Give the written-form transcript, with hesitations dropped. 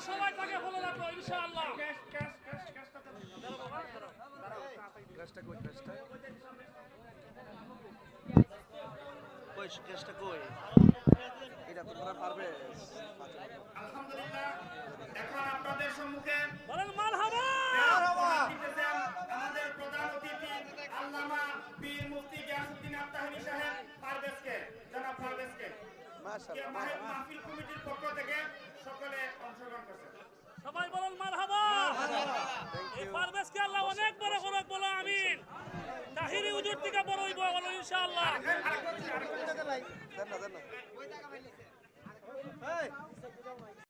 সবাই তাকে ফলো রাখবো ইনশাআল্লাহ। আলহামদুলিল্লাহ, এখন আপনাদের সম্মুখে বলেন মারহাবা। আমাদের প্রধান অতিথি আল্লামা বীর মুফতি গিয়াসউদ্দিন আত্তাহিনী সাহেব পারভেজকে, জনাব পারভেজকে মাহফিল কমিটির পক্ষ থেকে সকলে অংশগ্রহণ করছেন। সবাই বলেন মারহাবা। এই পারভেজকে আল্লাহ অনেক বড় করুক, বলো আমিন। তাহিরি হুজুর থেকে বড় হইব বলো ইনশাআল্লাহ।